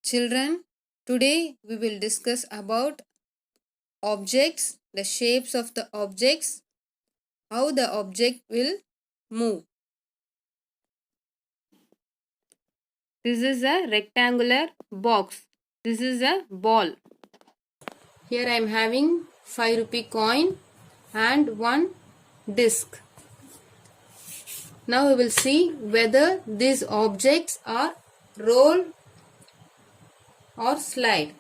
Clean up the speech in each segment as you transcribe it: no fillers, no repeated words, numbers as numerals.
Children, today we will discuss about objects, the shapes of the objects, how the object will move. This is a rectangular box. This is a ball. Here I am having 5 rupee coin and one disc. Now we will see whether these objects are roll or slide.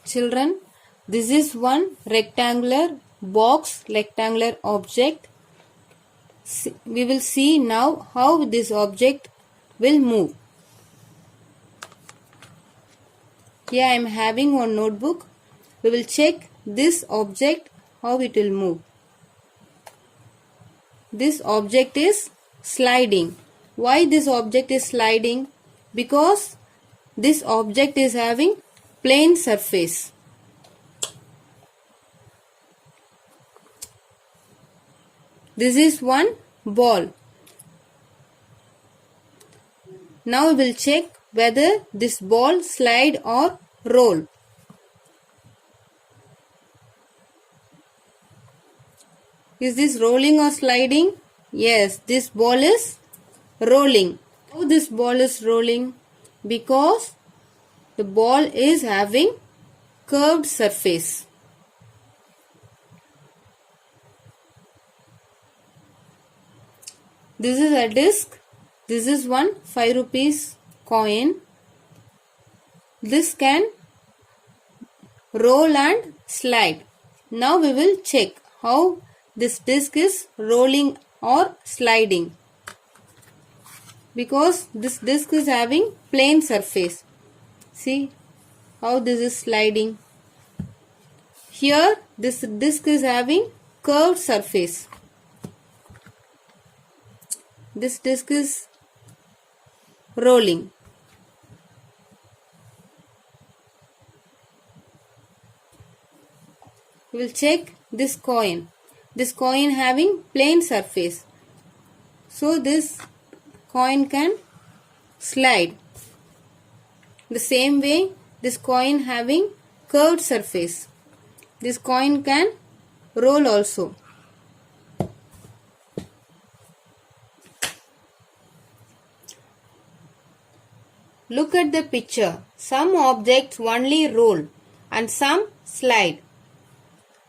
Children, this is one rectangular box, rectangular object. We will see now how this object will move. Here I am having one notebook. We will check this object how it will move. This object is sliding. Why this object is sliding? Because this object is having plane surface. This is one ball. Now we will check whether this ball slide or roll. Is this rolling or sliding? Yes, this ball is rolling. How this ball is rolling? Because the ball is having curved surface. This is a disc. This is one 5 rupees coin. This can roll and slide. Now we will check how this disc is rolling or sliding. Because this disc is having plane surface. See how this is sliding. Here this disc is having curved surface. This disc is rolling. We will check this coin. This coin having plane surface. So this coin can slide. The same way this coin having curved surface. This coin can roll also. Look at the picture. Some objects only roll and some slide.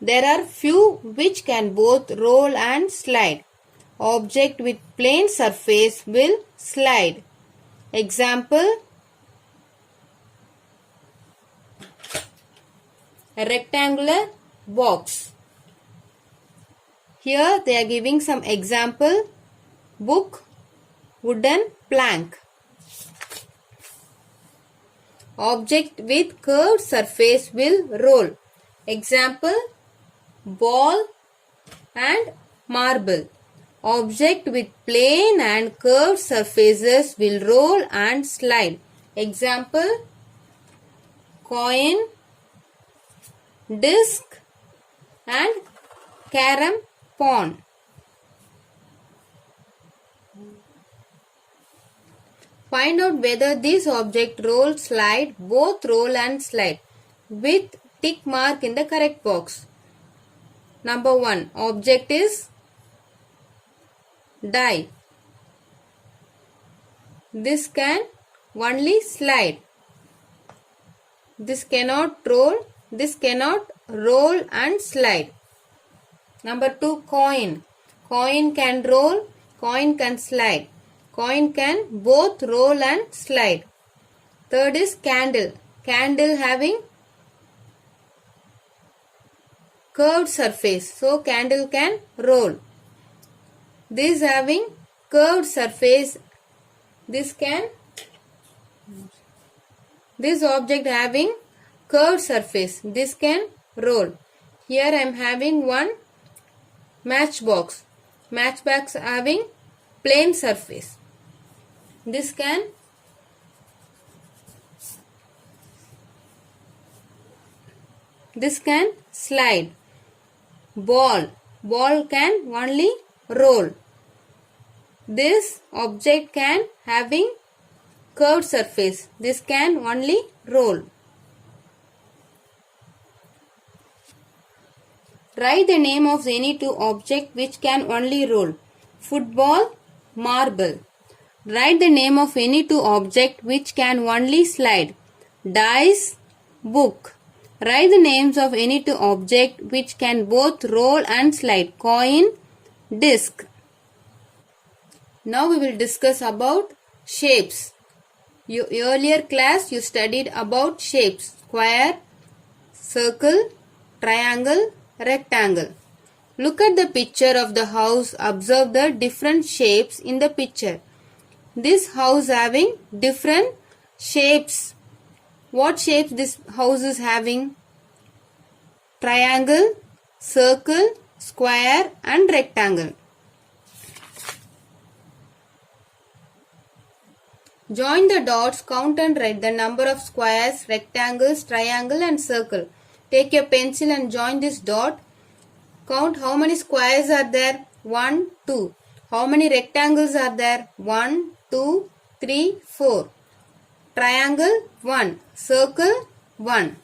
There are few which can both roll and slide. Object with plane surface will slide. Example, a rectangular box. Here they are giving some example. Book, wooden plank. Object with curved surface will roll. Example, ball and marble. Object with plane and curved surfaces will roll and slide. Example, coin, disc and carom pawn. Find out whether this object roll, slide, both roll and slide with tick mark in the correct box. Number 1. Object is die. This can only slide. This cannot roll. This cannot roll and slide. Number 2. Coin. Coin can roll. Coin can slide. Coin can both roll and slide. Third is candle. Candle having curved surface. So candle can roll. This having curved surface. This object having curved surface. This can roll. Here I am having one matchbox. Matchbox having plane surface. This can slide. Ball can only roll. This object can having curved surface. This can only roll. Write the name of any two objects which can only roll. Football, marble. Write the name of any two objects which can only slide. Dice, book. Write the names of any two objects which can both roll and slide. Coin, disc. Now we will discuss about shapes. Earlier class you studied about shapes. Square, circle, triangle, rectangle. Look at the picture of the house. Observe the different shapes in the picture. This house having different shapes. What shapes this house is having? Triangle, circle, square and rectangle. Join the dots, count and write the number of squares, rectangles, triangle and circle. Take your pencil and join this dot. Count how many squares are there. 1, 2. How many rectangles are there? 1, 2, 3, 4. Triangle 1. Circle 1.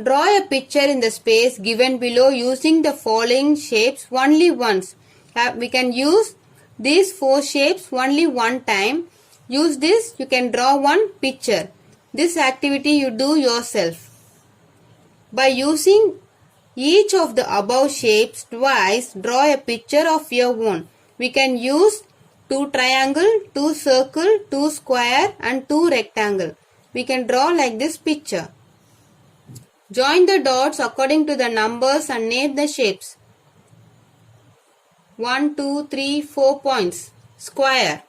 Draw a picture in the space given below using the following shapes only once. We can use these 4 shapes only one time. Use this, you can draw one picture. This activity you do yourself. By using each of the above shapes twice, draw a picture of your own. We can use 2 triangle, 2 circle, 2 square and 2 rectangle. We can draw like this picture. Join the dots according to the numbers and name the shapes. 1, 2, 3, 4 points. Square.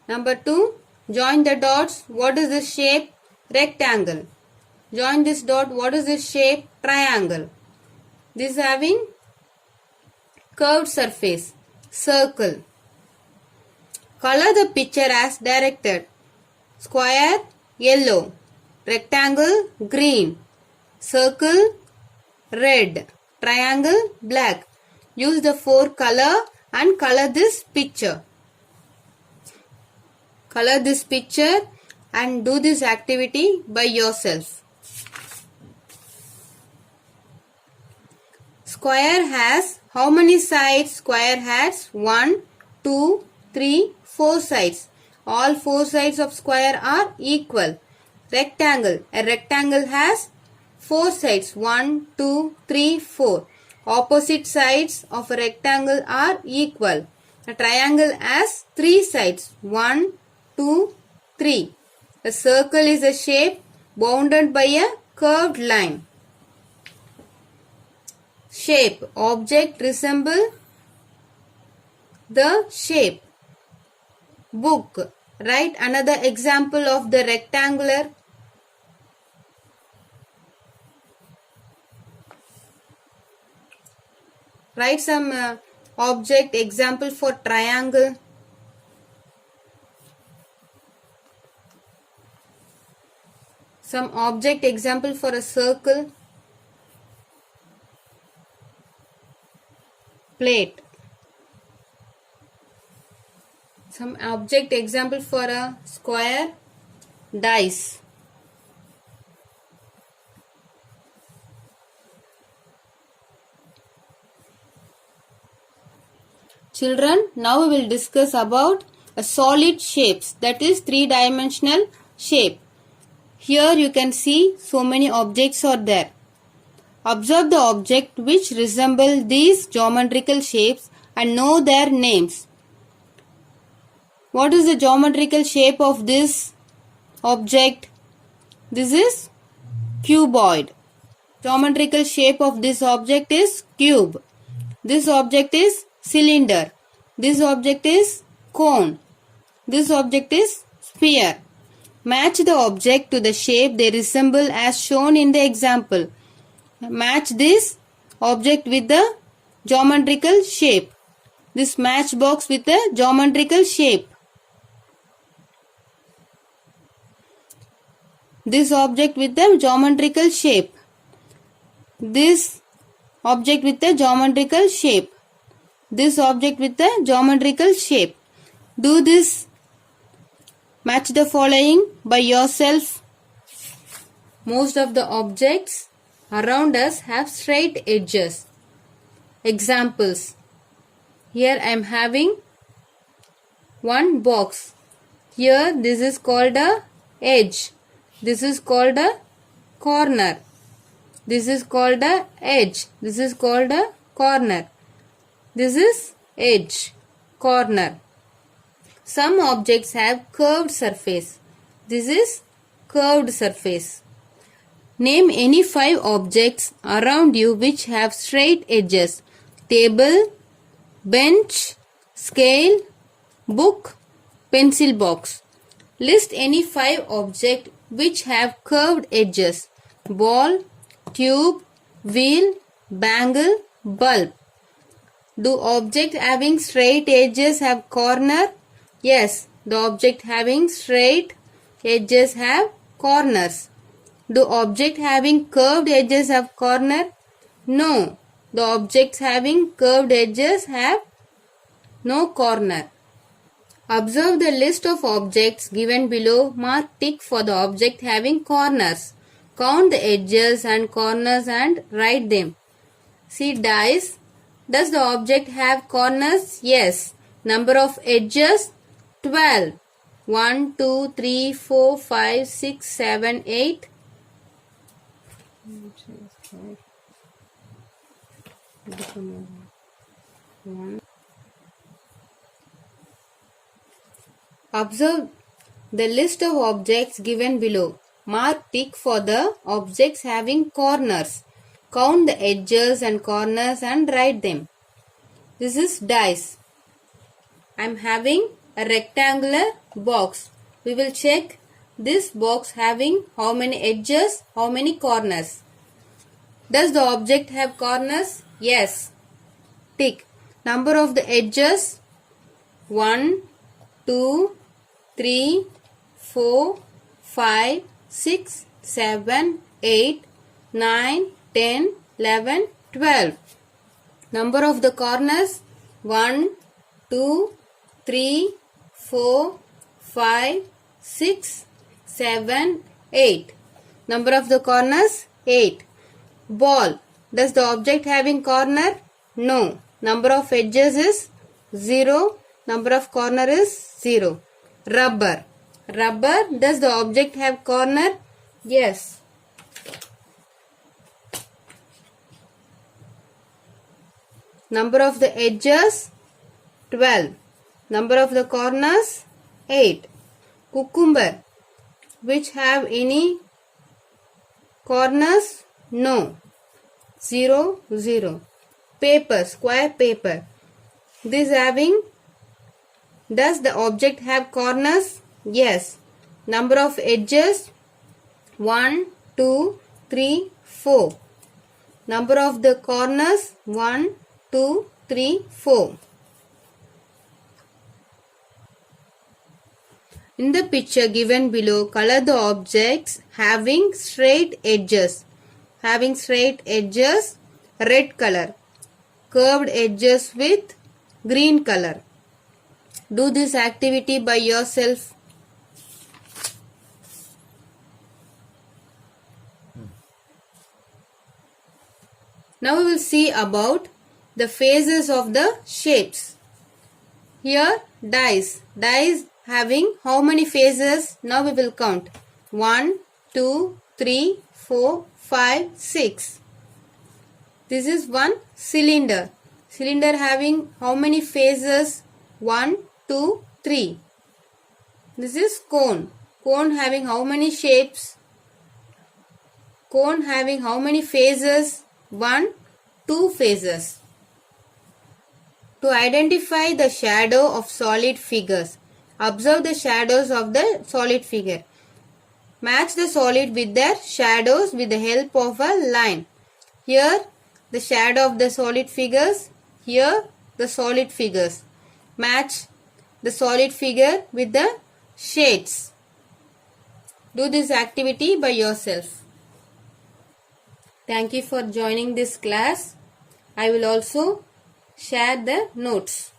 Number 2. Join the dots. What is this shape? Rectangle. Join this dot. What is this shape? Triangle. This having curved surface. Circle. Color the picture as directed. Square, yellow. Rectangle, green. Circle, red. Triangle, black. Use the 4 color and color this picture. Color this picture and do this activity by yourself. Square has how many sides? Square has 1, 2, 3, 4 sides. All 4 sides of square are equal. Rectangle. A rectangle has 4 sides. 1, 2, 3, 4. Opposite sides of a rectangle are equal. A triangle has 3 sides. 1, 2, 3. A circle is a shape bounded by a curved line. Shape. Object resemble the shape. Book. Write another example of the rectangular. Write some object example for triangle. Some object example for a circle. Plate. Some object example for a square. Dice. Children, now we will discuss about a solid shapes, that is 3-dimensional shape. Here you can see so many objects are there. Observe the object which resemble these geometrical shapes and know their names. What is the geometrical shape of this object? This is cuboid. Geometrical shape of this object is cube. This object is cylinder. This object is cone. This object is sphere. Match the object to the shape they resemble as shown in the example. Match this object with the geometrical shape. This matchbox with the geometrical shape. This object with the geometrical shape. This object with the geometrical shape. This object with the geometrical shape. Do this Match the following by yourself. Most of the objects around us have straight edges. Examples. Here I am having one box. Here this is called a edge. This is called a corner. This is called a edge. This is called a corner. This is edge, corner. Some objects have curved surface. This is curved surface. Name any 5 objects around you which have straight edges. Table, bench, scale, book, pencil box. List any 5 objects which have curved edges. Ball, tube, wheel, bangle, bulb. Do objects having straight edges have corner? Yes, the object having straight edges have corners. Do objects having curved edges have corner? No, the objects having curved edges have no corner. Observe the list of objects given below. Mark tick for the object having corners. Count the edges and corners and write them. See dice. Does the object have corners? Yes. Number of edges? 12. 1, 2, 3, 4, 5, 6, 7, 8. Observe the list of objects given below. Mark tick for the objects having corners. Count the edges and corners and write them. This is dice. I am having a rectangular box. We will check this box having how many edges, how many corners. Does the object have corners? Yes. Tick. Number of the edges? 1, 2, 3, 4, 5, 6, 7, 8, 9, 10, 11, 12. Number of the corners? 1, 2, 3, 4, 5, 6, 7, 8. Number of the corners? 8. Ball. Does the object having corner? No. Number of edges is 0. Number of corner is 0. Rubber. Rubber. Does the object have corner? Yes. Number of the edges? 12. Number of the corners? 8. Cucumber. Which have any corners? No. 0, 0. Paper. Square paper. This having. Does the object have corners? Yes. Number of edges? 1, 2, 3, 4. Number of the corners? 1, 2, 3, 4. In the picture given below, color the objects having straight edges. Having straight edges, red color. Curved edges with green color. Do this activity by yourself. Now we will see about the phases of the shapes. Here dice. Dice having how many phases? Now we will count. 1, 2, 3, 4, 5, 6. This is one cylinder. Cylinder having how many phases? 1, 2, 3. This is cone. Cone having how many shapes? Cone having how many phases? 1, 2 phases. To identify the shadow of solid figures, observe the shadows of the solid figure. Match the solid with their shadows with the help of a line. Here the shadow of the solid figures. Here the solid figures. Match the solid figure with the shades. Do this activity by yourself. Thank you for joining this class. I will also share the notes.